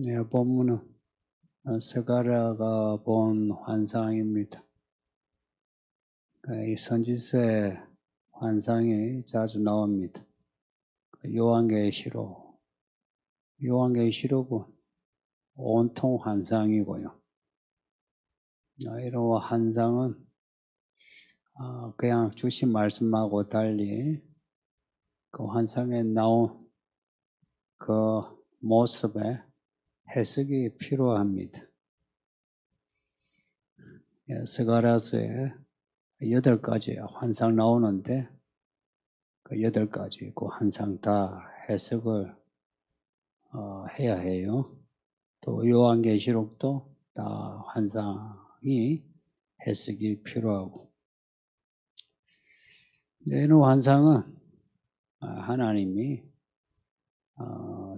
네, 본문은 스가랴가 본 환상입니다. 이 선지서의 환상이 자주 나옵니다. 요한계시록은 온통 환상이고요. 이런 환상은 그냥 주신 말씀하고 달리 그 환상에 나온 그 모습에 해석이 필요합니다. 스가랴서에 8가지 환상 나오는데 그 8가지 그 환상 다 해석을 해야 해요. 또 요한계시록도 다 환상이 해석이 필요하고, 이런 환상은 하나님이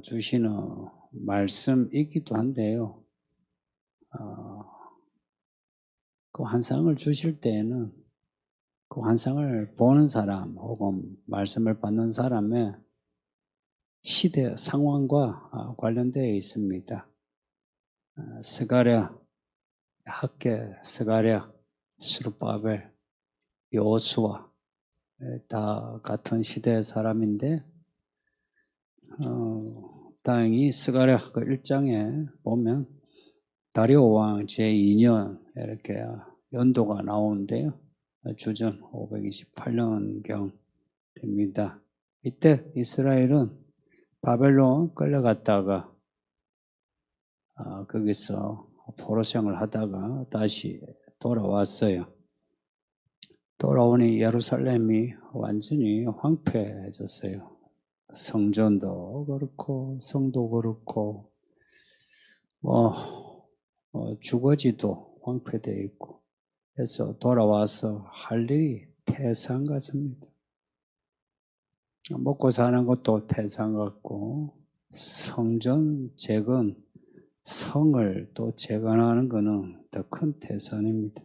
주시는 말씀이기도 한데요. 그 환상을 주실 때에는 그 환상을 보는 사람 혹은 말씀을 받는 사람의 시대 상황과 관련되어 있습니다. 스가랴, 학개, 스가랴, 스룹바벨, 여호수아 다 같은 시대의 사람인데 다행히 스가랴 그 1장에 보면 다리오 왕 제2년 이렇게 연도가 나오는데요. 주전 528년경 됩니다. 이때 이스라엘은 바벨론 끌려갔다가 거기서 포로생활을 하다가 다시 돌아왔어요. 돌아오니 예루살렘이 완전히 황폐해졌어요. 성전도 그렇고 성도 그렇고 주거지도 황폐되어 있고, 그래서 돌아와서 할 일이 태산 같습니다. 먹고 사는 것도 태산 같고, 성전 재건, 성을 또 재건하는 것은 더 큰 태산입니다.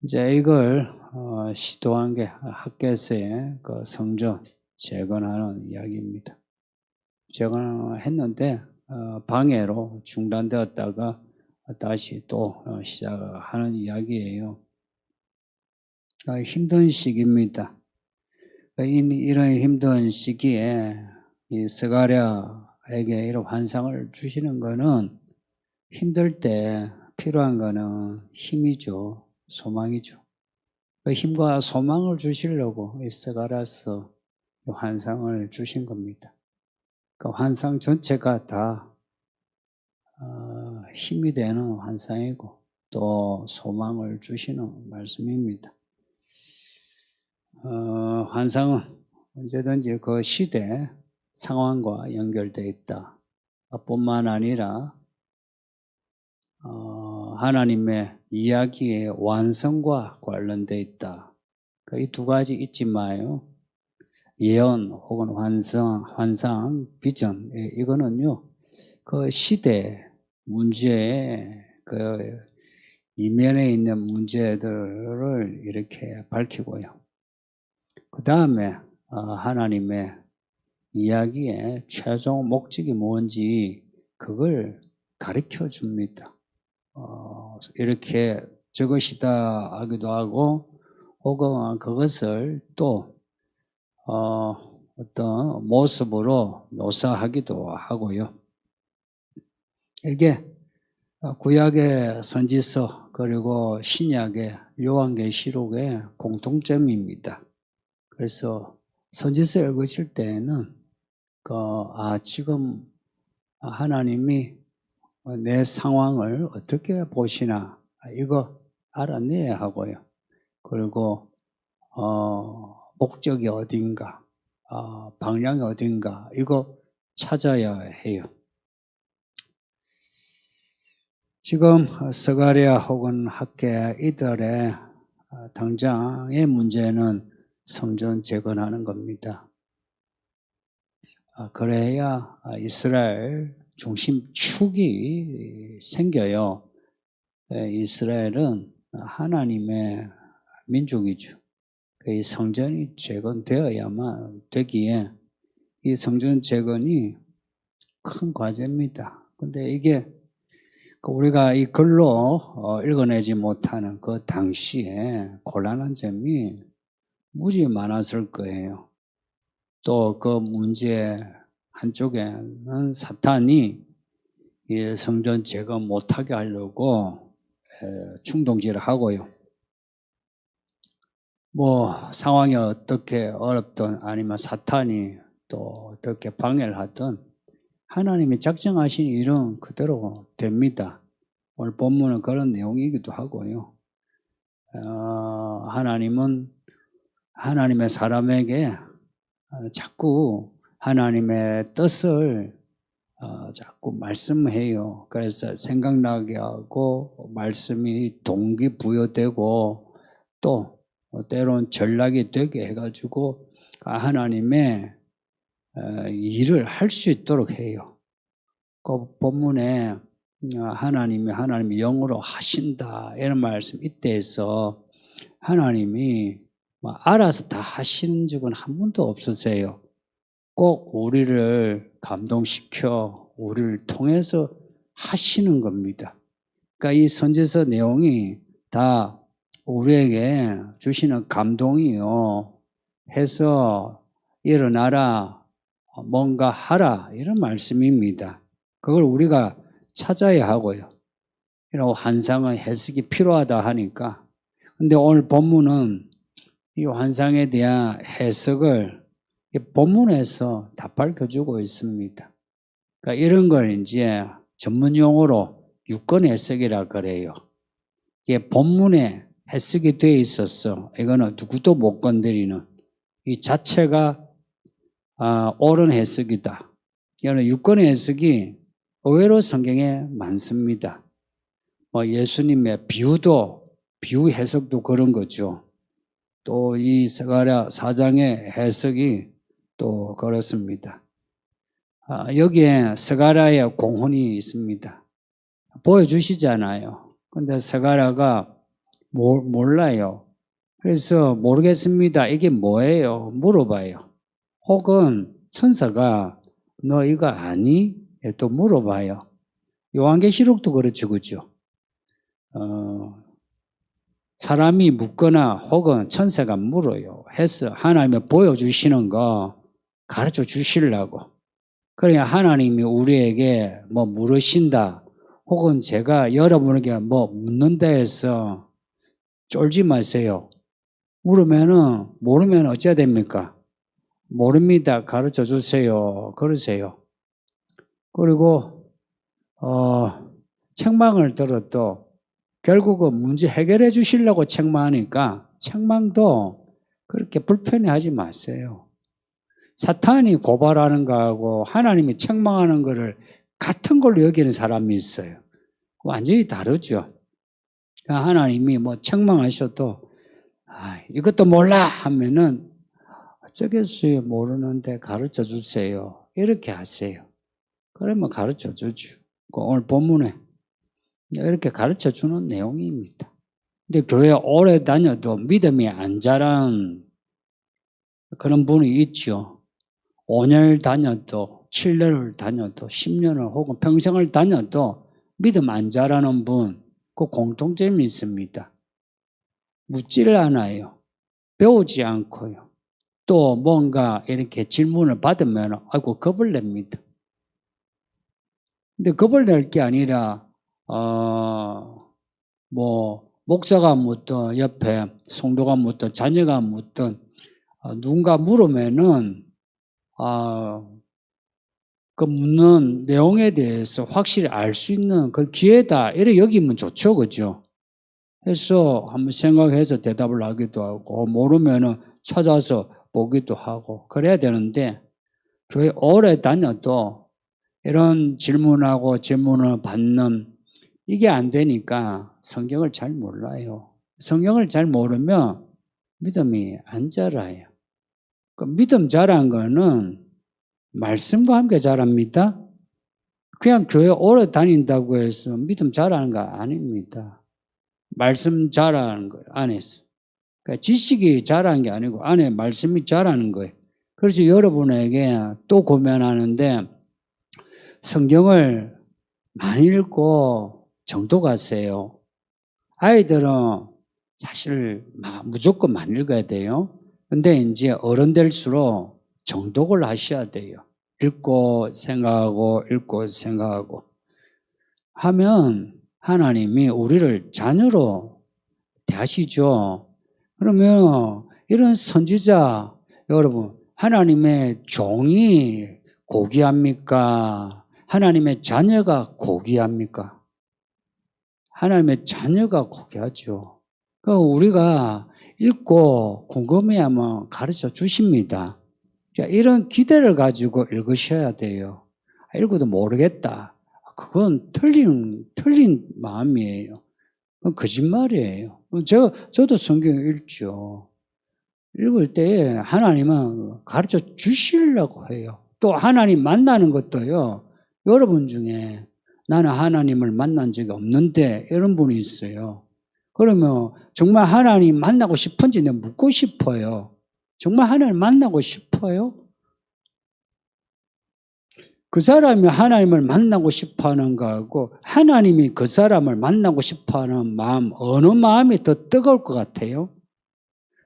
이제 이걸 시도한 게 학개서의 그 성전 재건하는 이야기입니다. 재건했는데 방해로 중단되었다가 다시 또 시작하는 이야기예요. 힘든 시기입니다. 이런 힘든 시기에 이 스가랴에게 이런 환상을 주시는 것은 힘들 때 필요한 것은 힘이죠. 소망이죠. 그 힘과 소망을 주시려고 이 스가랴서 환상을 주신 겁니다. 그 환상 전체가 다 힘이 되는 환상이고 또 소망을 주시는 말씀입니다. 환상은 언제든지 그 시대 상황과 연결되어 있다. 뿐만 아니라 하나님의 이야기의 완성과 관련되어 있다. 이 두 가지 잊지 마요. 예언 혹은 환상, 비전, 이거는요, 그 시대 문제의 그 이면에 있는 문제들을 이렇게 밝히고요. 그 다음에 하나님의 이야기의 최종 목적이 뭔지 그걸 가르쳐 줍니다. 이렇게 저것이다 하기도 하고, 혹은 그것을 또 어떤 모습으로 묘사하기도 하고요. 이게 구약의 선지서 그리고 신약의 요한계시록의 공통점입니다. 그래서 선지서 읽으실 때에는 지금 하나님이 내 상황을 어떻게 보시나 이거 알아내야 하고요. 그리고 목적이 어딘가, 방향이 어딘가 이거 찾아야 해요. 지금 스가랴 혹은 학개 이들의 당장의 문제는 성전 재건하는 겁니다. 그래야 이스라엘 중심축이 생겨요. 이스라엘은 하나님의 민족이죠. 이 성전이 재건되어야만 되기에 이 성전 재건이 큰 과제입니다. 근데 이게 우리가 이 글로 읽어내지 못하는 그 당시에 곤란한 점이 무지 많았을 거예요. 또 그 문제 한쪽에는 사탄이 이 성전 제거 못하게 하려고 충동질을 하고요. 뭐 상황이 어떻게 어렵든 아니면 사탄이 또 어떻게 방해를 하든 하나님이 작정하신 일은 그대로 됩니다. 오늘 본문은 그런 내용이기도 하고요. 하나님은 하나님의 사람에게 자꾸 하나님의 뜻을 자꾸 말씀해요. 그래서 생각나게 하고 말씀이 동기부여되고 또 때로는 전락이 되게 해가지고 하나님의 일을 할 수 있도록 해요. 그 본문에 하나님이 영으로 하신다 이런 말씀 이때에서 하나님이 알아서 다 하시는 적은 한 번도 없으세요. 꼭 우리를 감동시켜 우리를 통해서 하시는 겁니다. 그러니까 이 선지서 내용이 다 우리에게 주시는 감동이요. 해서 일어나라, 뭔가 하라 이런 말씀입니다. 그걸 우리가 찾아야 하고요. 이런 환상의 해석이 필요하다 하니까. 근데 오늘 본문은 이 환상에 대한 해석을 본문에서 다 밝혀주고 있습니다. 그러니까 이런 걸 이제 전문 용어로 유권 해석이라 그래요. 이게 본문에 해석이 되어 있었어. 이거는 누구도 못 건드리는 이 자체가 옳은 해석이다. 이거는 유권 해석이 의외로 성경에 많습니다. 예수님의 비유 해석도 그런 거죠. 또 이 스가랴 4장의 해석이 또 그렇습니다. 여기에 스가랴의 공훈이 있습니다. 보여주시잖아요. 근데 스가랴가 몰라요. 그래서 모르겠습니다. 이게 뭐예요? 물어봐요. 혹은 천사가 너 이거 아니? 또 물어봐요. 요한계시록도 그렇죠, 그죠? 사람이 묻거나 혹은 천사가 물어요. 해서 하나님이 보여주시는 거 가르쳐 주시려고. 그러니까 하나님이 우리에게 뭐 물으신다. 혹은 제가 여러분에게 뭐 묻는다 해서 쫄지 마세요. 모르면 어찌해야 됩니까? 모릅니다. 가르쳐 주세요. 그러세요. 그리고 책망을 들어도 결국은 문제 해결해 주시려고 책망하니까 책망도 그렇게 불편해하지 마세요. 사탄이 고발하는 거하고 하나님이 책망하는 거를 같은 걸로 여기는 사람이 있어요. 완전히 다르죠. 하나님이 뭐 책망하셔도 이것도 몰라 하면은 어쩌겠어요. 모르는데 가르쳐 주세요. 이렇게 하세요. 그러면 가르쳐 주죠. 오늘 본문에 이렇게 가르쳐 주는 내용입니다. 근데 교회 오래 다녀도 믿음이 안 자란 그런 분이 있죠. 5년을 다녀도 7년을 다녀도 10년을 혹은 평생을 다녀도 믿음 안 자라는 분, 그 공통점이 있습니다. 묻지를 않아요. 배우지 않고요. 또 뭔가 이렇게 질문을 받으면 아이고 겁을 냅니다. 근데 겁을 낼 게 아니라 뭐 목사가 묻든 옆에 성도가 묻든 자녀가 묻든 누군가 물으면은 그 묻는 내용에 대해서 확실히 알 수 있는 그 기회다 이렇게 여기면 좋죠, 그죠? 해서 한번 생각해서 대답을 하기도 하고 모르면은 찾아서 보기도 하고 그래야 되는데 교회 오래 다녀도 이런 질문하고 질문을 받는 이게 안 되니까 성경을 잘 몰라요. 성경을 잘 모르면 믿음이 안 자라요. 그 믿음 자란 거는 말씀과 함께 자랍니다. 그냥 교회 오래 다닌다고 해서 믿음 자라는 거 아닙니다. 말씀 자라는 거예요, 안에서. 그러니까 지식이 자라는 게 아니고 안에 말씀이 자라는 거예요. 그래서 여러분에게 또 고면하는데 성경을 많이 읽고 정도 가세요. 아이들은 사실 무조건 많이 읽어야 돼요. 근데 이제 어른 될수록 정독을 하셔야 돼요. 읽고 생각하고 하면 하나님이 우리를 자녀로 대하시죠. 그러면 이런 선지자 여러분, 하나님의 종이 고귀합니까? 하나님의 자녀가 고귀합니까? 하나님의 자녀가 고귀하죠. 그러니까 우리가 읽고 궁금해하면 가르쳐 주십니다. 이런 기대를 가지고 읽으셔야 돼요. 읽어도 모르겠다. 그건 틀린 마음이에요. 그건 거짓말이에요. 저도 성경 읽죠. 읽을 때 하나님은 가르쳐 주시려고 해요. 또 하나님 만나는 것도요. 여러분 중에 나는 하나님을 만난 적이 없는데 이런 분이 있어요. 그러면 정말 하나님 만나고 싶은지 내가 묻고 싶어요. 정말 하나님 만나고 싶어요? 그 사람이 하나님을 만나고 싶어하는 거하고 하나님이 그 사람을 만나고 싶어하는 마음, 어느 마음이 더 뜨거울 것 같아요?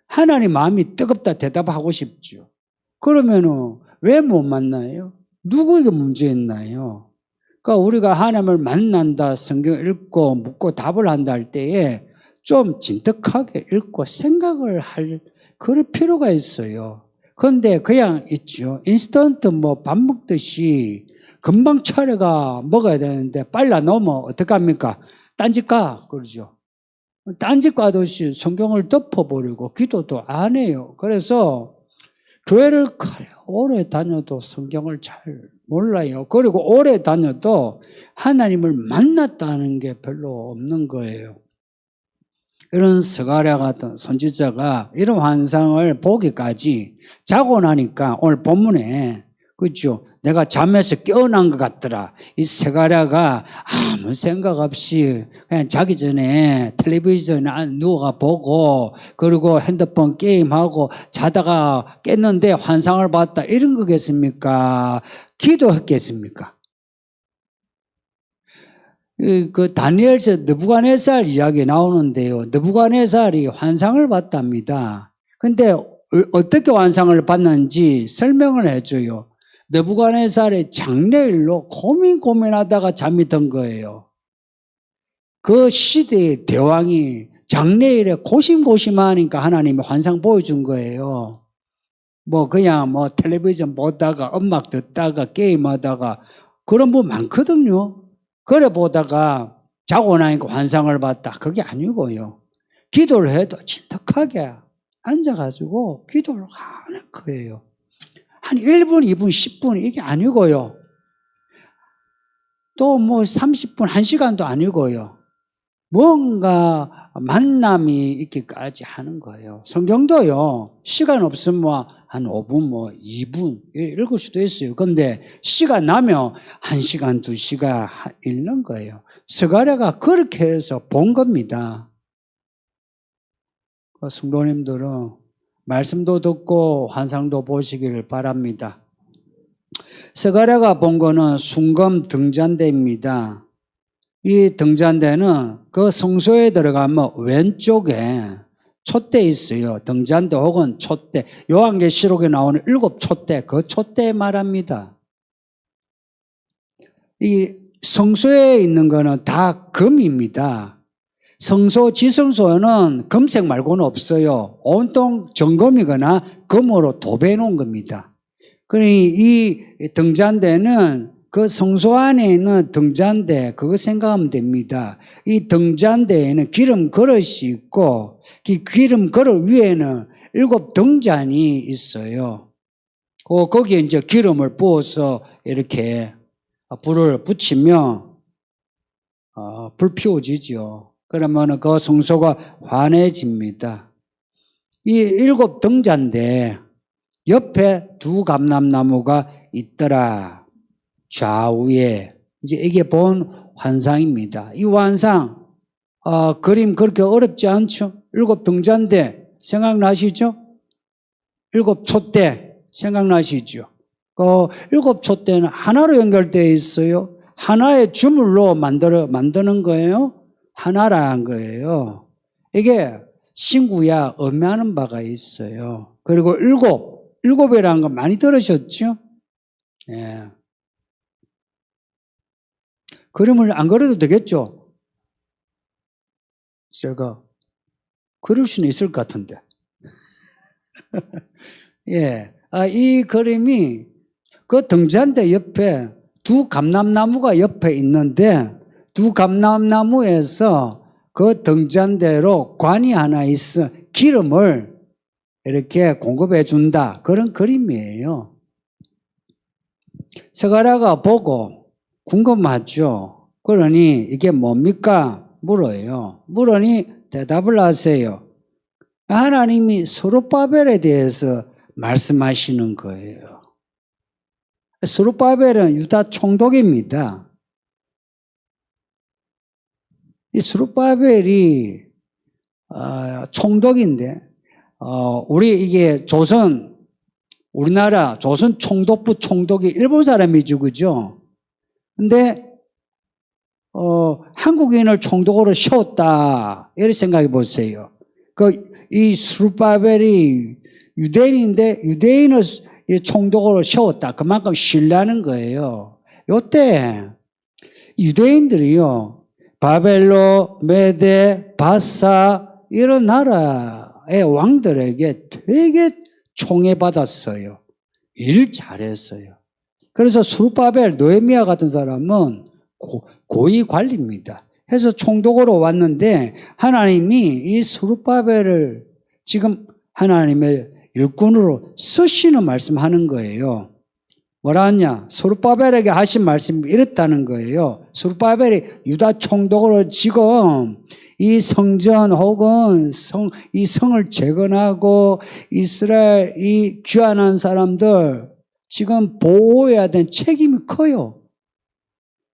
하나님 마음이 뜨겁다 대답하고 싶죠. 그러면은 왜 못 만나요? 누구에게 문제 있나요? 그러니까 우리가 하나님을 만난다, 성경 읽고 묻고 답을 한다 할 때에 좀 진득하게 읽고 생각을 할 그럴 필요가 있어요. 그런데 그냥 있죠. 인스턴트 밥 먹듯이 금방 차려가 먹어야 되는데 빨라 놓으면 어떡합니까? 딴짓 가 그러죠. 딴짓 가듯이 성경을 덮어버리고 기도도 안 해요. 그래서 교회를 오래 다녀도 성경을 잘 몰라요. 그리고 오래 다녀도 하나님을 만났다는 게 별로 없는 거예요. 이런 스가랴 같은 선지자가 이런 환상을 보기까지 자고 나니까 오늘 본문에 그렇죠. 내가 잠에서 깨어난 것 같더라. 이 스가랴가 아무 생각 없이 그냥 자기 전에 텔레비전에 누워가 보고 그리고 핸드폰 게임하고 자다가 깼는데 환상을 봤다. 이런 거겠습니까? 기도했겠습니까? 그 다니엘서 느부갓네살 이야기 나오는데요. 느부갓네살이 환상을 봤답니다. 근데 어떻게 환상을 봤는지 설명을 해줘요. 느부갓네살의 장래일로 고민하다가 잠이 든 거예요. 그 시대의 대왕이 장래일에 고심하니까 하나님이 환상 보여준 거예요. 그냥 텔레비전 보다가 음악 듣다가 게임하다가 그런 분 많거든요. 그래 보다가 자고 나니까 환상을 봤다. 그게 아니고요. 기도를 해도 진득하게 앉아가지고 기도를 하는 거예요. 한 1분, 2분, 10분 이게 아니고요. 또 30분, 1시간도 아니고요. 뭔가 만남이 있기까지 하는 거예요. 성경도요. 시간 없으면 한 5분, 2분 읽을 수도 있어요. 그런데 시간 나면 1시간, 2시간 읽는 거예요. 스가랴가 그렇게 해서 본 겁니다. 성도님들은 말씀도 듣고 환상도 보시기를 바랍니다. 스가랴가 본 거는 순금 등잔대입니다. 이 등잔대는 그 성소에 들어가면 왼쪽에 촛대 있어요. 등잔대 혹은 촛대. 요한계시록에 나오는 7촛대, 그 촛대 말합니다. 이 성소에 있는 거는 다 금입니다. 성소, 지성소에는 금색 말고는 없어요. 온통 정금이거나 금으로 도배해 놓은 겁니다. 그러니 이 등잔대는 그 성소 안에 있는 등잔대, 그거 생각하면 됩니다. 이 등잔대에는 기름 그릇이 있고, 이 기름 그릇 위에는 7등잔이 있어요. 거기에 이제 기름을 부어서 이렇게 불을 붙이면, 불 피워지죠. 그러면 그 성소가 환해집니다. 이 7등잔대 옆에 2 감람나무가 있더라. 좌우에. 이제 이게 본 환상입니다. 이 환상, 그림 그렇게 어렵지 않죠? 7등잔대 생각나시죠? 7촛대 생각나시죠? 7촛대는 하나로 연결되어 있어요. 하나의 주물로 만드는 거예요. 하나라는 거예요. 이게 신구약 의미하는 바가 있어요. 그리고 일곱이라는 거 많이 들으셨죠? 예. 그림을 안 그려도 되겠죠? 제가 그릴 수는 있을 것 같은데. 예. 이 그림이 그 등잔대 옆에 두 감람나무가 옆에 있는데 두 감람나무에서 그 등잔대로 관이 하나 있어 기름을 이렇게 공급해 준다. 그런 그림이에요. 스가랴가 보고 궁금하죠. 그러니 이게 뭡니까? 물어요. 물으니 대답을 하세요. 하나님이 스룹바벨에 대해서 말씀하시는 거예요. 스룹바벨은 유다 총독입니다. 이 스룹바벨이 총독인데 우리 이게 우리나라 조선 총독부 총독이 일본 사람이죠, 그죠? 근데 한국인을 총독으로 세웠다 이렇게 생각해 보세요. 이 스룹바벨이 유대인인데 유대인을 총독으로 세웠다. 그만큼 신뢰하는 거예요. 요때 유대인들이요. 바벨로, 메데, 바사 이런 나라의 왕들에게 되게 총애받았어요. 일 잘했어요. 그래서 스룹바벨, 느헤미야 같은 사람은 고위 관리입니다. 해서 총독으로 왔는데 하나님이 이 스룹바벨을 지금 하나님의 일꾼으로 쓰시는 말씀하는 거예요. 뭐라 하냐? 스룹바벨에게 하신 말씀이 이랬다는 거예요. 스룹바벨이 유다 총독으로 지금 이 성전 혹은 이 성을 재건하고 이스라엘 이 귀환한 사람들 지금 보호해야 되는 책임이 커요.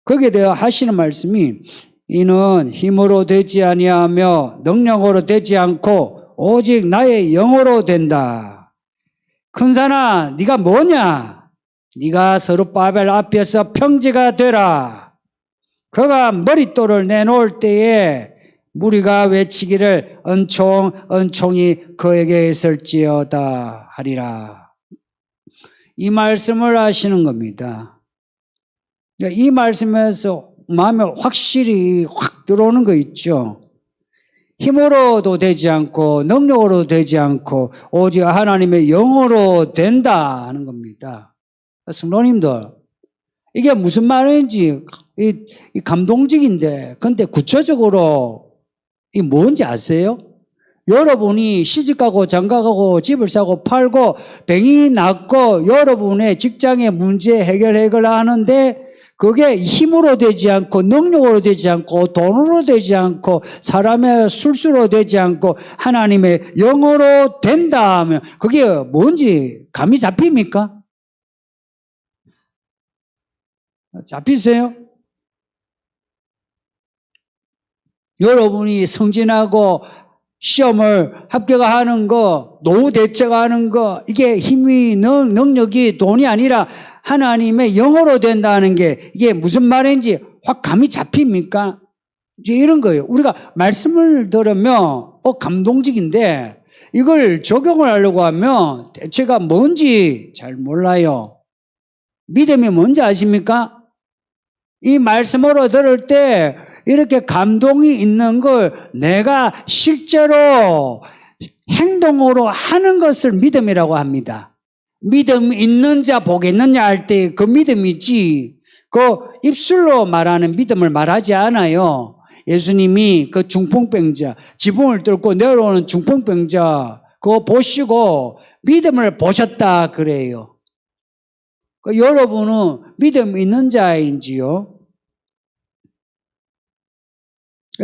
거기에 대해 하시는 말씀이 이는 힘으로 되지 아니하며 능력으로 되지 않고 오직 나의 영으로 된다. 큰사나 네가 뭐냐? 네가 스룹바벨 앞에서 평지가 되라. 그가 머릿돌을 내놓을 때에 무리가 외치기를 은총이 그에게 있을지어다 하리라. 이 말씀을 하시는 겁니다. 이 말씀에서 마음에 확실히 확 들어오는 거 있죠. 힘으로도 되지 않고 능력으로 되지 않고 오직 하나님의 영으로 된다 하는 겁니다. 성도님들, 이게 무슨 말인지 이 감동적인데 근데 구체적으로 이 뭔지 아세요? 여러분이 시집가고 장가가고 집을 사고 팔고 병이 낫고 여러분의 직장의 문제 해결하는데 그게 힘으로 되지 않고 능력으로 되지 않고 돈으로 되지 않고 사람의 술수로 되지 않고 하나님의 영으로 된다 하면 그게 뭔지 감이 잡힙니까? 잡히세요? 여러분이 승진하고 시험을 합격하는 거, 노후 대처하는 거, 이게 힘이, 능력이 돈이 아니라 하나님의 영으로 된다는 게 이게 무슨 말인지 확 감이 잡힙니까? 이제 이런 거예요. 우리가 말씀을 들으면 감동적인데 이걸 적용을 하려고 하면 대체가 뭔지 잘 몰라요. 믿음이 뭔지 아십니까? 이 말씀으로 들을 때 이렇게 감동이 있는 걸 내가 실제로 행동으로 하는 것을 믿음이라고 합니다. 믿음 있는 자 복있느냐 할 때 그 믿음이지 그 입술로 말하는 믿음을 말하지 않아요. 예수님이 그 중풍병자 지붕을 뚫고 내려오는 중풍병자 그거 보시고 믿음을 보셨다 그래요. 여러분은 믿음 있는 자인지요?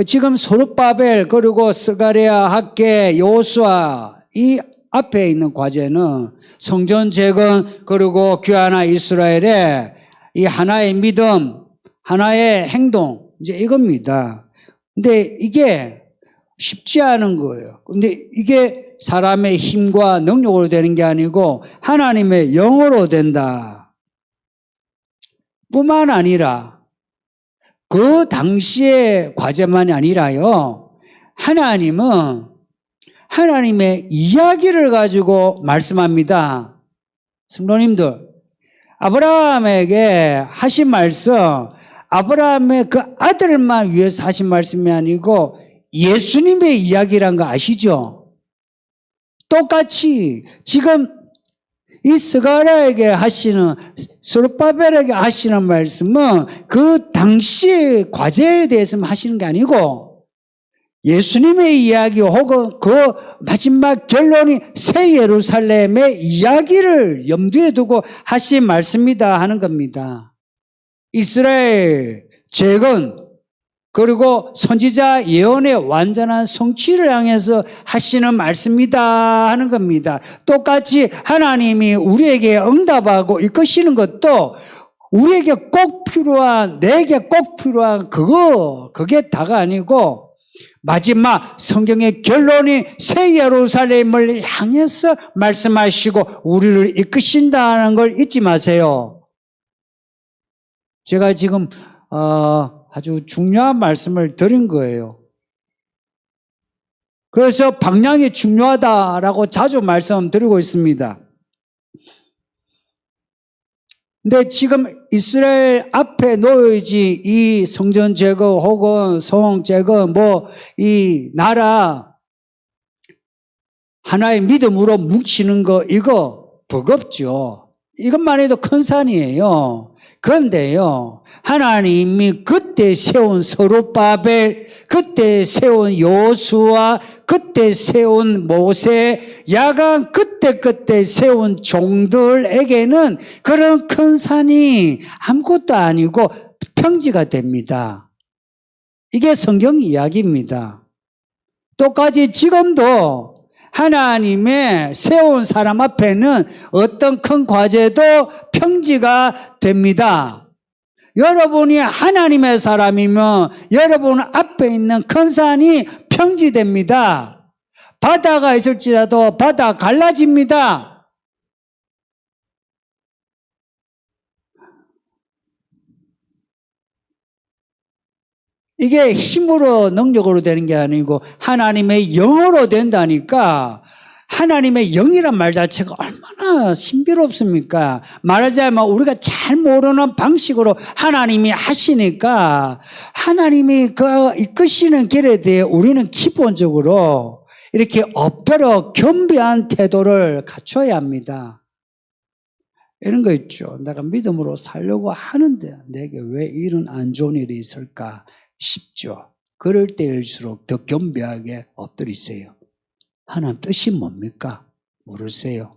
지금 스룹바벨 그리고 스가랴, 학개, 여호수아 이 앞에 있는 과제는 성전 재건 그리고 귀환한 이스라엘의 이 하나의 믿음, 하나의 행동 이제 이겁니다. 근데 이게 쉽지 않은 거예요. 근데 이게 사람의 힘과 능력으로 되는 게 아니고 하나님의 영으로 된다. 뿐만 아니라 그 당시의 과제만이 아니라요. 하나님은 하나님의 이야기를 가지고 말씀합니다. 성도님들, 아브라함에게 하신 말씀, 아브라함의 그 아들만 위해서 하신 말씀이 아니고 예수님의 이야기란 거 아시죠? 똑같이 지금 이 스가랴에게 하시는, 스룹바벨에게 하시는 말씀은 그 당시 과제에 대해서 하시는 게 아니고 예수님의 이야기 혹은 그 마지막 결론이 새 예루살렘의 이야기를 염두에 두고 하신 말씀이다 하는 겁니다. 이스라엘 재건 그리고 선지자 예언의 완전한 성취를 향해서 하시는 말씀이다 하는 겁니다. 똑같이 하나님이 우리에게 응답하고 이끄시는 것도 우리에게 꼭 필요한, 내게 꼭 필요한 그게 다가 아니고 마지막 성경의 결론이 새 예루살렘을 향해서 말씀하시고 우리를 이끄신다는 걸 잊지 마세요. 제가 지금 아주 중요한 말씀을 드린 거예요. 그래서 방향이 중요하다라고 자주 말씀드리고 있습니다. 근데 지금 이스라엘 앞에 놓여지 이 성전 제거 혹은 성 제거 이 나라 하나의 믿음으로 뭉치는 거 이거 버겁죠. 이것만 해도 큰 산이에요. 그런데요, 하나님이 그때 세운 스룹바벨, 그때 세운 여호수아, 그때 세운 모세, 야간 그때 세운 종들에게는 그런 큰 산이 아무것도 아니고 평지가 됩니다. 이게 성경 이야기입니다. 똑같이 지금도 하나님의 세운 사람 앞에는 어떤 큰 과제도 평지가 됩니다. 여러분이 하나님의 사람이면 여러분 앞에 있는 큰 산이 평지됩니다. 바다가 있을지라도 바다 갈라집니다. 이게 힘으로 능력으로 되는 게 아니고 하나님의 영으로 된다니까. 하나님의 영이란 말 자체가 얼마나 신비롭습니까? 말하자면 우리가 잘 모르는 방식으로 하나님이 하시니까 하나님이 그 이끄시는 길에 대해 우리는 기본적으로 이렇게 엎드려 겸비한 태도를 갖춰야 합니다. 이런 거 있죠. 내가 믿음으로 살려고 하는데 내게 왜 이런 안 좋은 일이 있을까 싶죠. 그럴 때일수록 더 겸비하게 엎드리세요. 하나님 뜻이 뭡니까? 모르세요.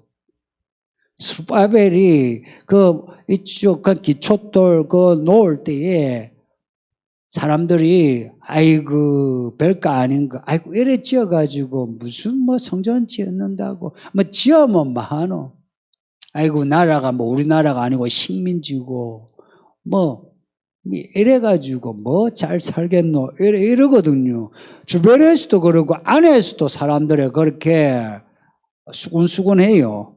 스룹바벨이 이쪽 기초돌 놓을 때에 사람들이 아이고 별거 아닌가, 아이고 이래 지어가지고 무슨 성전 지었는다고 지으면 뭐하노? 아이고 나라가 우리나라가 아니고 식민지고 이래가지고 잘 살겠노? 이러거든요. 주변에서도 그러고 안에서도 사람들이 그렇게 수군수군해요.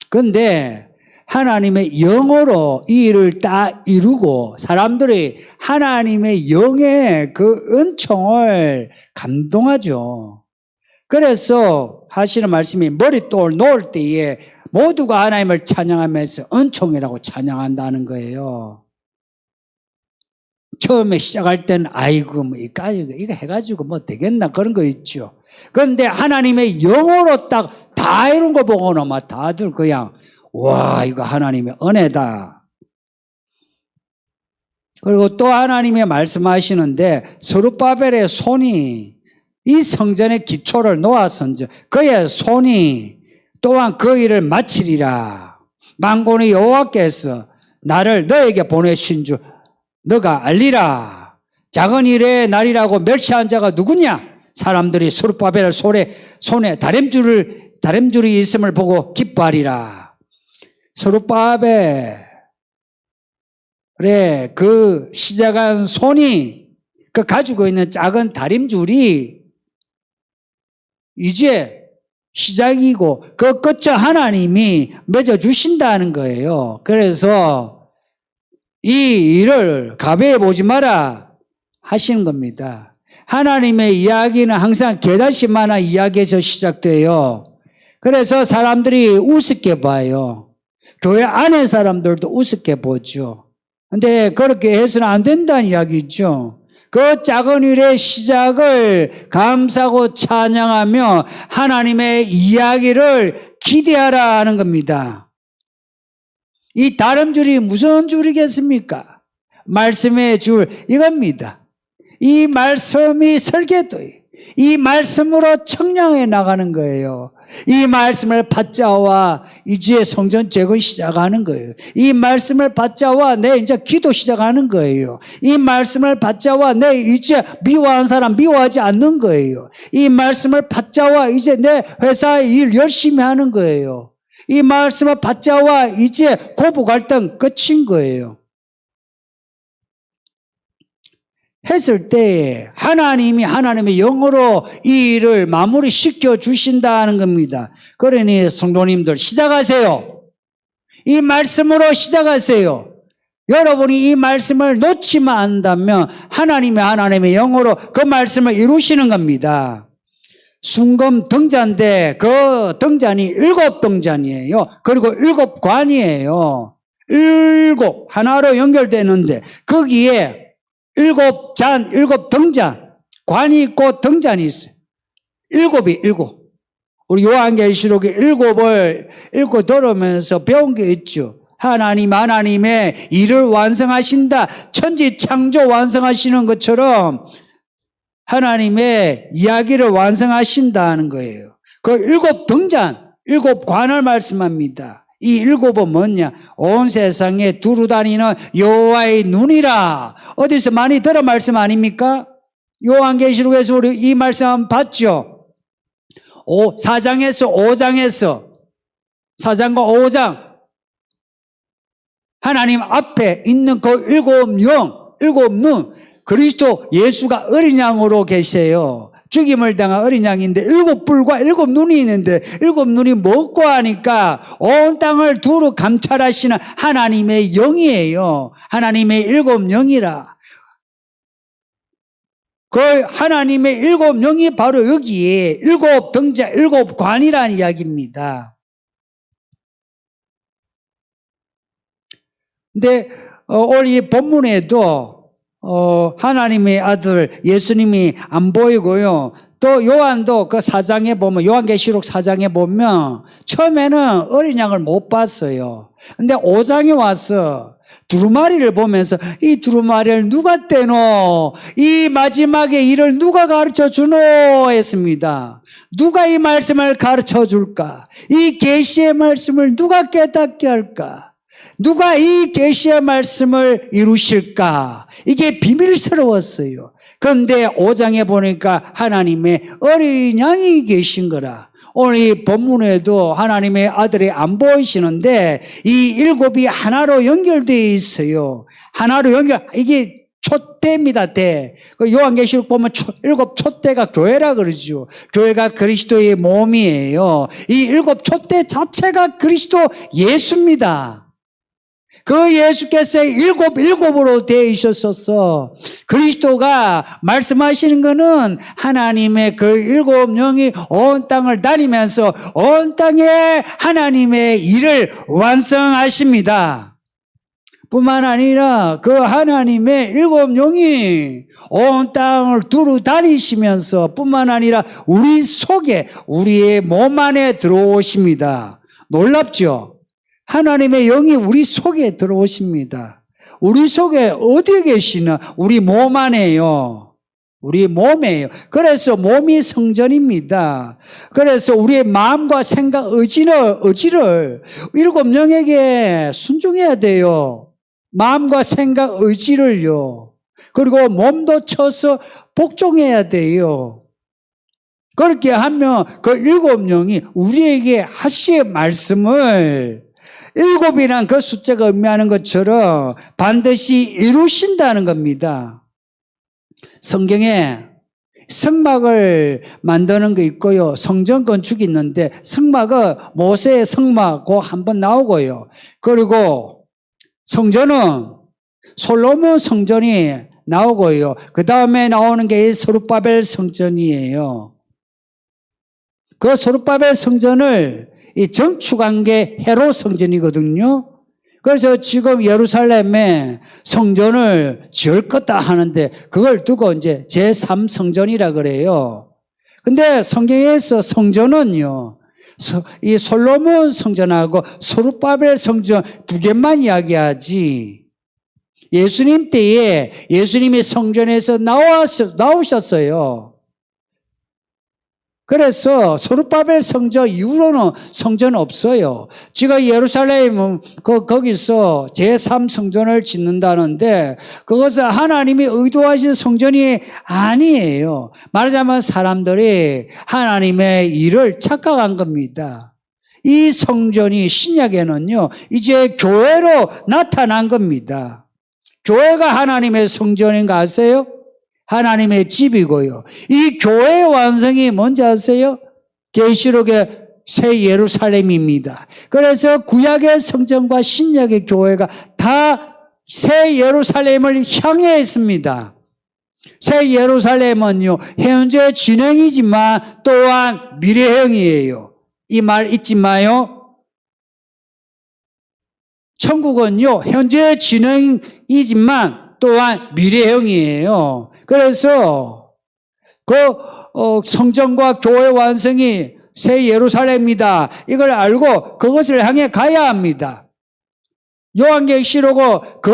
그런데 하나님의 영으로 이 일을 다 이루고 사람들이 하나님의 영의 그 은총을 감동하죠. 그래서 하시는 말씀이 머릿돌 놓을 때에 모두가 하나님을 찬양하면서 은총이라고 찬양한다는 거예요. 처음에 시작할 때는 아이고 이거 해가지고 되겠나 그런 거 있죠. 그런데 하나님의 영으로 딱 다 이룬 거 보고는 다들 그냥 와 이거 하나님의 은혜다. 그리고 또 하나님이 말씀하시는데 스룹바벨의 손이 이 성전의 기초를 놓아서 그의 손이 또한 그 일을 마치리라. 만군의 여호와께서 나를 너에게 보내신 줄 너가 알리라. 작은 일의 날이라고 멸시한 자가 누구냐? 사람들이 스룹바벨의 손에 다림줄이 있음을 보고 기뻐하리라. 스룹바벨의 그 시작한 손이 그 가지고 있는 작은 다림줄이 이제 시작이고 그 끝을 하나님이 맺어주신다는 거예요. 그래서 이 일을 가벼이 보지 마라. 하시는 겁니다. 하나님의 이야기는 항상 계단식만한 이야기에서 시작돼요. 그래서 사람들이 우습게 봐요. 교회 안에 사람들도 우습게 보죠. 근데 그렇게 해서는 안 된다는 이야기죠. 그 작은 일의 시작을 감사하고 찬양하며 하나님의 이야기를 기대하라 하는 겁니다. 이 다름줄이 무슨 줄이겠습니까? 말씀의 줄 이겁니다. 이 말씀이 설계도예요. 이 말씀으로 청량해 나가는 거예요. 이 말씀을 받자와 이제 성전 재건 시작하는 거예요. 이 말씀을 받자와 내 이제 기도 시작하는 거예요. 이 말씀을 받자와 내 이제 미워하는 사람 미워하지 않는 거예요. 이 말씀을 받자와 이제 내 회사의 일 열심히 하는 거예요. 이 말씀을 받자와 이제 고부 갈등 끝인 거예요. 했을 때 하나님이 하나님의 영으로 이 일을 마무리 시켜 주신다는 겁니다. 그러니 성도님들 시작하세요. 이 말씀으로 시작하세요. 여러분이 이 말씀을 놓치면 안다면 하나님의 영으로 그 말씀을 이루시는 겁니다. 순금 등잔인데 그 등잔이 7등잔이에요. 그리고 7관이에요. 7 하나로 연결되는데 거기에 7잔, 7등잔, 관이 있고 등잔이 있어요. 7이 7. 우리 요한계시록에 7을 읽고 들으면서 배운 게 있죠. 하나님의 일을 완성하신다. 천지 창조 완성하시는 것처럼 하나님의 이야기를 완성하신다는 거예요. 그 7등잔, 7관을 말씀합니다. 이 7은 뭐냐? 온 세상에 두루 다니는 여호와의 눈이라. 어디서 많이 들은 말씀 아닙니까? 요한계시록에서 우리 이 말씀 한번 봤죠? 4장에서 5장에서 4장과 5장 하나님 앞에 있는 그 7 눈 그리스도 예수가 어린 양으로 계세요. 죽임을 당한 어린 양인데 7뿔과 7눈이 있는데 7눈이 먹고 하니까 온 땅을 두루 감찰하시는 하나님의 영이에요. 하나님의 7영이라. 그 하나님의 7영이 바로 여기에 7등잔, 7관이라는 이야기입니다. 근데 오늘 이 본문에도 하나님의 아들 예수님이 안 보이고요. 또 요한도 그 4장에 보면 요한계시록 4장에 보면 처음에는 어린 양을 못 봤어요. 근데 5장에 와서 두루마리를 보면서 이 두루마리를 누가 떼노? 이 마지막에 일을 누가 가르쳐 주노? 했습니다. 누가 이 말씀을 가르쳐 줄까? 이 계시의 말씀을 누가 깨닫게 할까? 누가 이 계시의 말씀을 이루실까? 이게 비밀스러웠어요. 그런데 5장에 보니까 하나님의 어린 양이 계신 거라. 오늘 이 본문에도 하나님의 아들이 안 보이시는데 이 7이 하나로 연결되어 있어요. 하나로 이게 촛대입니다, 대. 그 요한계시록 보면 7 촛대가 교회라 그러죠. 교회가 그리스도의 몸이에요. 이 7 촛대 자체가 그리스도 예수입니다. 그 예수께서 7으로 되어 있었어서 그리스도가 말씀하시는 것은 하나님의 그 7영이 온 땅을 다니면서 온 땅에 하나님의 일을 완성하십니다. 뿐만 아니라 그 하나님의 7영이 온 땅을 두루 다니시면서 뿐만 아니라 우리 속에 우리의 몸 안에 들어오십니다. 놀랍죠? 하나님의 영이 우리 속에 들어오십니다. 우리 속에 어디에 계시나? 우리 몸 안에요. 우리 몸이에요. 그래서 몸이 성전입니다. 그래서 우리의 마음과 생각, 의지를 7영에게 순종해야 돼요. 마음과 생각, 의지를요. 그리고 몸도 쳐서 복종해야 돼요. 그렇게 하면 그 7영이 우리에게 하실 말씀을 7이란 그 숫자가 의미하는 것처럼 반드시 이루신다는 겁니다. 성경에 성막을 만드는 거 있고요. 성전 건축이 있는데 성막은 모세의 성막 그 한번 나오고요. 그리고 성전은 솔로몬 성전이 나오고요. 그 다음에 나오는 게 이 소르바벨 성전이에요. 그 소르바벨 성전을 이 정축한 게 헤롯 성전이거든요. 그래서 지금 예루살렘에 성전을 지을 거다 하는데 그걸 두고 이제 제3성전이라 그래요. 근데 성경에서 성전은요, 이 솔로몬 성전하고 소르바벨 성전 두 개만 이야기하지, 예수님 때에 예수님이 성전에서 나오셨어요. 그래서 소르바벨 성전 이후로는 성전 없어요. 지금 예루살렘 거기서 제3성전을 짓는다는데 그것은 하나님이 의도하신 성전이 아니에요. 말하자면 사람들이 하나님의 일을 착각한 겁니다. 이 성전이 신약에는요, 이제 교회로 나타난 겁니다. 교회가 하나님의 성전인 거 아세요? 하나님의 집이고요. 이 교회의 완성이 뭔지 아세요? 계시록의 새 예루살렘입니다. 그래서 구약의 성전과 신약의 교회가 다 새 예루살렘을 향해 있습니다. 새 예루살렘은요, 현재 진행이지만 또한 미래형이에요. 이 말 잊지 마요. 천국은요, 현재 진행이지만 또한 미래형이에요. 그래서 성전과 교회 완성이 새 예루살렘이다, 이걸 알고 그것을 향해 가야 합니다. 요한계시록은 그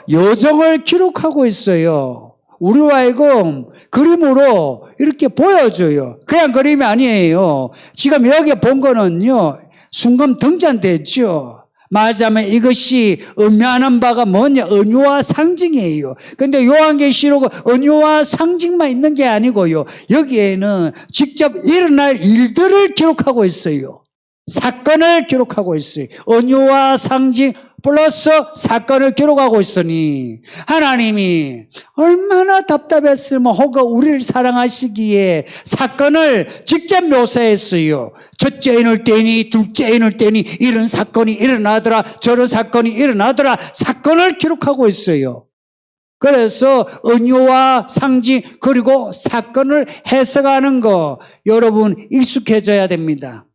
여정을 기록하고 있어요. 우리와 하여금 그림으로 이렇게 보여줘요. 그냥 그림이 아니에요. 지금 여기 본 거는요, 순간 등장됐죠. 말하자면 이것이 의미하는 바가 뭐냐? 은유와 상징이에요. 근데 요한계시록은 은유와 상징만 있는 게 아니고요, 여기에는 직접 일어날 일들을 기록하고 있어요. 사건을 기록하고 있어요. 은유와 상징 플러스 사건을 기록하고 있으니 하나님이 얼마나 답답했으면 혹은 우리를 사랑하시기에 사건을 직접 묘사했어요. 첫째 인을 떼니 둘째 인을 떼니 이런 사건이 일어나더라, 저런 사건이 일어나더라, 사건을 기록하고 있어요. 그래서 은유와 상징 그리고 사건을 해석하는 거 여러분 익숙해져야 됩니다.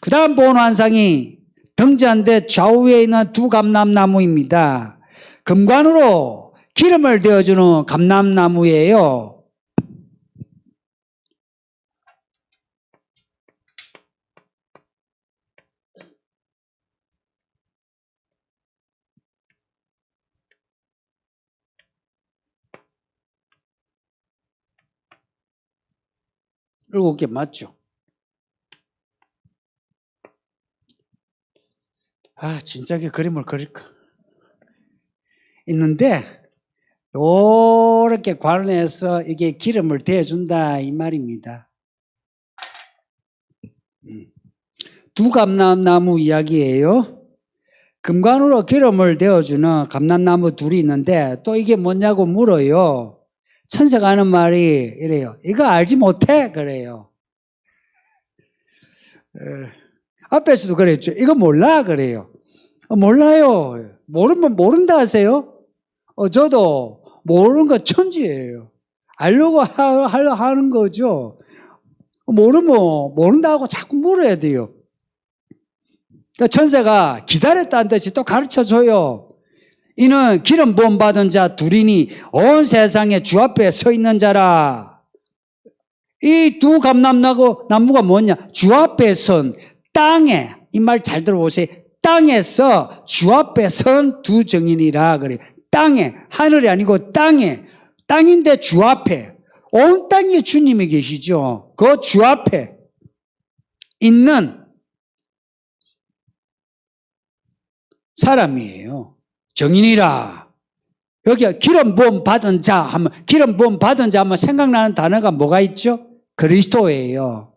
그 다음 본 환상이 등잔대 좌우에 있는 두 감람나무입니다. 금관으로 기름을 데워주는 감람나무예요. 일곱 개 맞죠? 진짜 그 그림을 그릴까? 있는데, 요렇게 관련해서 이게 기름을 대준다, 이 말입니다. 두 감람나무 이야기예요. 금관으로 기름을 데워주는 감람나무 둘이 있는데, 또 이게 뭐냐고 물어요. 천사가 하는 말이 이래요. 이거 알지 못해? 그래요. 앞에서도 그랬죠. 이거 몰라? 그래요. 몰라요. 모르면 모른다 하세요? 저도 모르는 거 천지예요. 알려고 하는 거죠. 모르면 모른다고 자꾸 물어야 돼요. 그러니까 천사가 기다렸다는 듯이 또 가르쳐줘요. 이는 기름 부음 받은 자 둘이니 온 세상에 주 앞에 서 있는 자라. 이 두 감람나무가 뭐냐? 주 앞에 선 땅에, 이 말 잘 들어보세요. 땅에서 주 앞에 선 두 증인이라 그래요. 땅에, 하늘이 아니고 땅에, 땅인데 주 앞에, 온 땅에 주님이 계시죠. 그 주 앞에 있는 사람이에요. 증인이라. 여기 기름 부음 받은 자 하면, 기름 부음 받은 자 하면 생각나는 단어가 뭐가 있죠? 그리스도예요.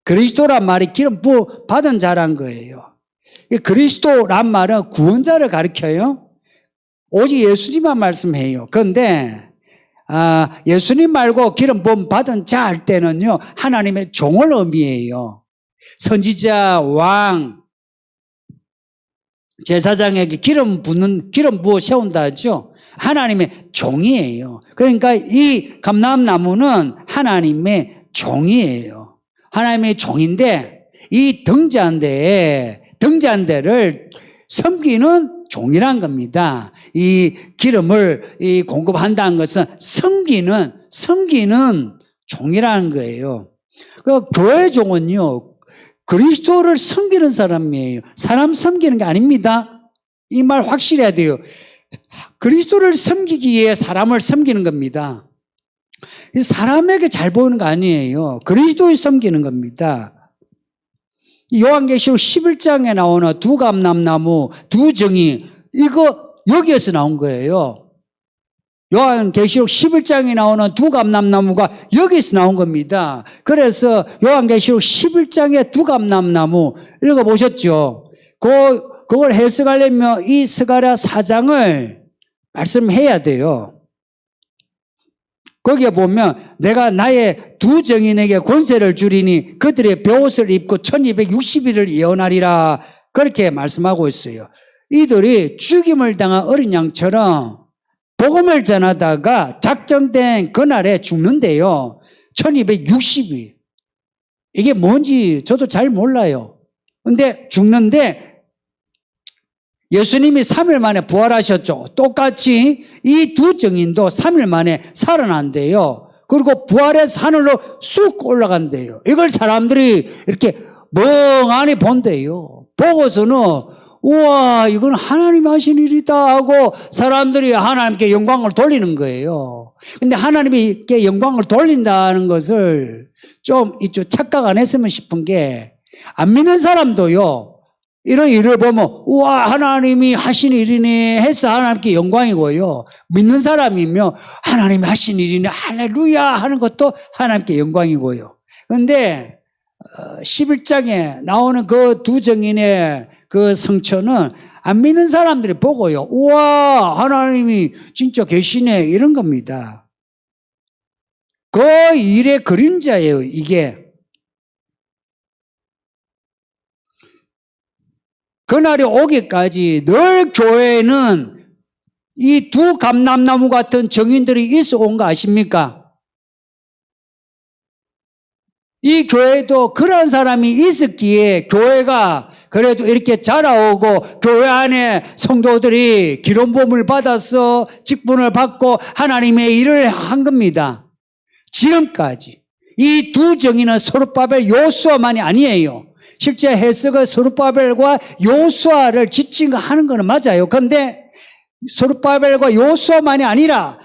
그리스도란 말이 기름 부음 받은 자란 거예요. 이 그리스도란 말은 구원자를 가리켜요. 오직 예수님만 말씀해요. 그런데 예수님 말고 기름 부음 받은 자 할 때는요, 하나님의 종을 의미해요. 선지자, 왕, 제사장에게 기름 부어 세운다 하죠. 하나님의 종이에요. 그러니까 이 감람나무는 하나님의 종이에요. 하나님의 종인데 이 등잔대를 섬기는 종이란 겁니다. 이 기름을 공급한다는 것은 섬기는 종이라는 거예요. 그 교회 종은요, 그리스도를 섬기는 사람이에요. 사람 섬기는 게 아닙니다. 이 말 확실해야 돼요. 그리스도를 섬기기 위해 사람을 섬기는 겁니다. 사람에게 잘 보이는 거 아니에요. 그리스도를 섬기는 겁니다. 요한계시록 11장에 나오는 두 감람나무, 두 정이, 이거 여기에서 나온 거예요. 요한계시록 11장에 나오는 두 감람나무가 여기서 나온 겁니다. 그래서 요한계시록 11장의 두 감람나무 읽어보셨죠? 그걸 해석하려면 이 스가랴 4장을 말씀해야 돼요. 거기에 보면 내가 나의 두 정인에게 권세를 주리니 그들의 베옷을 입고 1260일을 예언하리라, 그렇게 말씀하고 있어요. 이들이 죽임을 당한 어린 양처럼 복음을 전하다가 작정된 그날에 죽는데요. 1260일. 이게 뭔지 저도 잘 몰라요. 근데 죽는데 예수님이 3일 만에 부활하셨죠. 똑같이 이 두 정인도 3일 만에 살아난대요. 그리고 부활해서 하늘로 쑥 올라간대요. 이걸 사람들이 이렇게 멍하니 본대요. 보고서는 우와, 이건 하나님 하신 일이다 하고 사람들이 하나님께 영광을 돌리는 거예요. 근데 하나님께 영광을 돌린다는 것을 좀 착각 안 했으면 싶은 게, 안 믿는 사람도요, 이런 일을 보면 우와, 하나님이 하신 일이네 해서 하나님께 영광이고요. 믿는 사람이면 하나님이 하신 일이네 할렐루야 하는 것도 하나님께 영광이고요. 그런데 11장에 나오는 그 두 정인의 그 성처는 안 믿는 사람들이 보고요, 우와, 하나님이 진짜 계시네 이런 겁니다. 그 일의 그림자예요, 이게. 그날이 오기까지 늘 교회에는 이 두 감람나무 같은 정인들이 있어 온 거 아십니까? 이 교회도 그런 사람이 있었기에 교회가 그래도 이렇게 자라오고 교회 안에 성도들이 기름부음을 받아서 직분을 받고 하나님의 일을 한 겁니다. 지금까지 이 두 정인은 스룹바벨 요수아만이 아니에요. 실제 해석은 스룹바벨과 요수아를 지칭하는 것은 맞아요. 그런데 스룹바벨과 요수아만이 아니라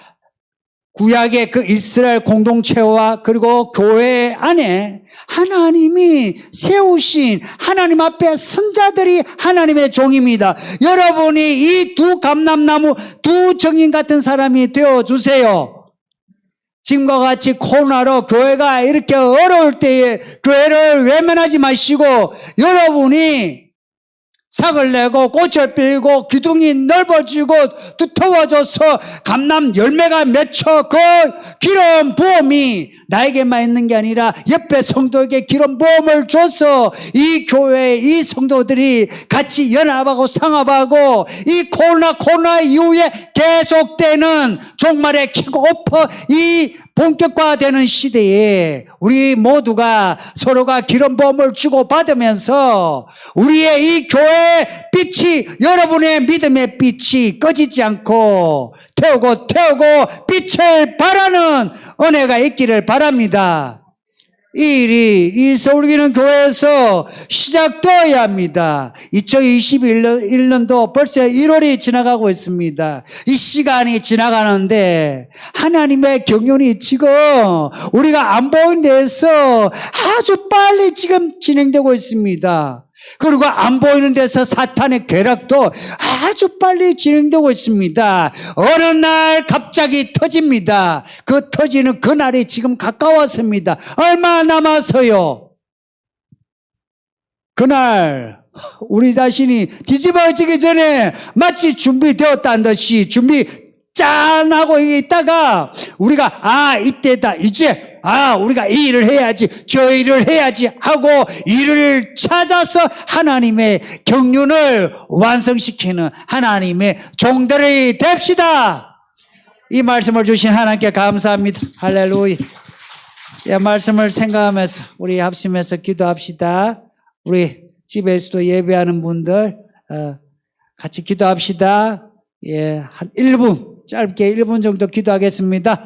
구약의 그 이스라엘 공동체와 그리고 교회 안에 하나님이 세우신 하나님 앞에 선자들이 하나님의 종입니다. 여러분이 이 두 감람나무, 두 정인 같은 사람이 되어주세요. 지금과 같이 코로나로 교회가 이렇게 어려울 때에 교회를 외면하지 마시고 여러분이 삭을 내고 꽃을 피우고 기둥이 넓어지고 두터워져서 감람 열매가 맺혀 그 기름 부음이 나에게만 있는 게 아니라 옆에 성도에게 기름 부음을 줘서 이 교회 이 성도들이 같이 연합하고 상합하고 이 코로나 이후에 계속되는 종말의 킥오프 이 본격화되는 시대에 우리 모두가 서로가 기름 부음을 주고받으면서 우리의 이 교회의 빛이, 여러분의 믿음의 빛이 꺼지지 않고 태우고 빛을 발하는 은혜가 있기를 바랍니다. 이 일이 이 서울기는 교회에서 시작되어야 합니다. 2021년도 벌써 1월이 지나가고 있습니다. 이 시간이 지나가는데 하나님의 경륜이 지금 우리가 안 보이는 데서 아주 빨리 지금 진행되고 있습니다. 그리고 안 보이는 데서 사탄의 괴락도 아주 빨리 진행되고 있습니다. 어느 날 갑자기 터집니다. 그 터지는 그날이 지금 가까웠습니다. 얼마 남아서요. 그날 우리 자신이 뒤집어지기 전에 마치 준비되었다는 듯이 준비 짠 하고 있다가 우리가 이때다 이제 우리가 이 일을 해야지 저 일을 해야지 하고 일을 찾아서 하나님의 경륜을 완성시키는 하나님의 종들이 됩시다. 이 말씀을 주신 하나님께 감사합니다. 할렐루야. 이 말씀을 생각하면서 우리 합심해서 기도합시다. 우리 집에서도 예배하는 분들 같이 기도합시다. 예, 한 1분, 짧게 1분 정도 기도하겠습니다.